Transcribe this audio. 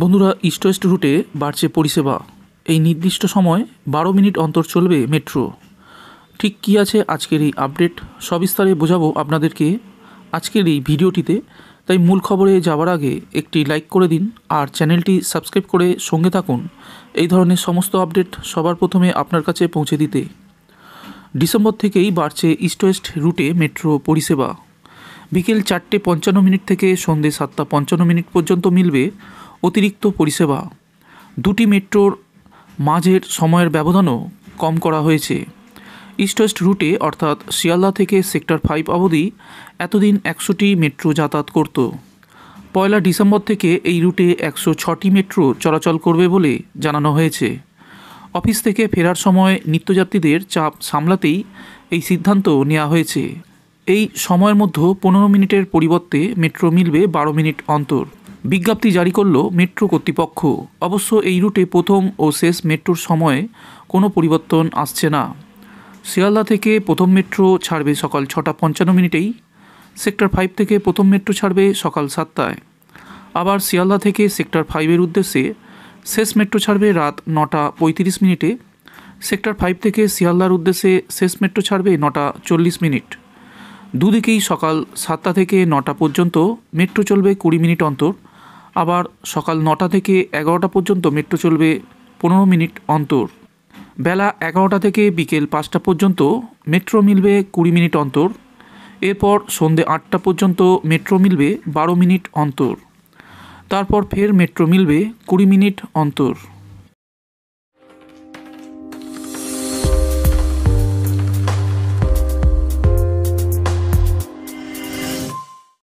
বন্ধুরা, east West রুটে বাড়ছে পরিষেবা। এই নির্দিষ্ট সময় 12 মিনিট অন্তর চলবে মেট্রো। ঠিক কী আছে আজকের এই আপডেট, সবিস্তারে বোঝাবো আপনাদেরকে আজকের এই ভিডিওটিতে। তাই মূল খবরে যাওয়ার আগে একটি লাইক করে দিন আর চ্যানেলটি সাবস্ক্রাইব করে সঙ্গে থাকুন এই ধরনের সমস্ত আপডেট সবার প্রথমে আপনার কাছে পৌঁছে দিতে। ডিসেম্বর থেকেই বাড়ছে ইস্ট ওয়েস্ট রুটে মেট্রো পরিষেবা। বিকেল 4:55 থেকে সন্ধ্যে 7:55 পর্যন্ত মিলবে অতিরিক্ত পরিষেবা। দুটি মেট্রোর মাঝের সময়ের ব্যবধানও কম করা হয়েছে। ইস্ট ওয়েস্ট রুটে অর্থাৎ শিয়ালদা থেকে সেক্টর 5 অবধি এতদিন 100টি মেট্রো যাতায়াত করত। 1 ডিসেম্বর থেকে এই রুটে 106টি মেট্রো চলাচল করবে বলে জানানো হয়েছে। অফিস থেকে ফেরার সময় নিত্যযাত্রীদের চাপ সামলাতেই এই সিদ্ধান্ত নেওয়া হয়েছে। এই সময়ের মধ্যে 15 মিনিটের পরিবর্তে মেট্রো মিলবে 12 মিনিট অন্তর। বিজ্ঞপ্তি জারি করল মেট্রো কর্তৃপক্ষ। অবশ্য এই রুটে প্রথম ও শেষ মেট্রোর সময়ে কোনো পরিবর্তন আসছে না। শিয়ালদা থেকে প্রথম মেট্রো ছাড়বে সকাল 6:55 সেক্টর 5 থেকে প্রথম মেট্রো ছাড়বে সকাল 7টায়। আবার শিয়ালদা থেকে সেক্টর 5-এর উদ্দেশ্যে শেষ মেট্রো ছাড়বে রাত 9:35। সেক্টর 5 থেকে শিয়ালদার উদ্দেশ্যে শেষ মেট্রো ছাড়বে 9:40। দুদিকেই সকাল 7টা থেকে 9টা পর্যন্ত মেট্রো চলবে 20 মিনিট অন্তর। আবার সকাল 9টা থেকে 11টা পর্যন্ত মেট্রো চলবে 15 মিনিট অন্তর। বেলা 11টা থেকে বিকেল 5টা পর্যন্ত মেট্রো মিলবে 20 মিনিট অন্তর। এরপর সন্ধ্যে 8টা পর্যন্ত মেট্রো মিলবে 12 মিনিট অন্তর। তারপর ফের মেট্রো মিলবে 20 মিনিট অন্তর।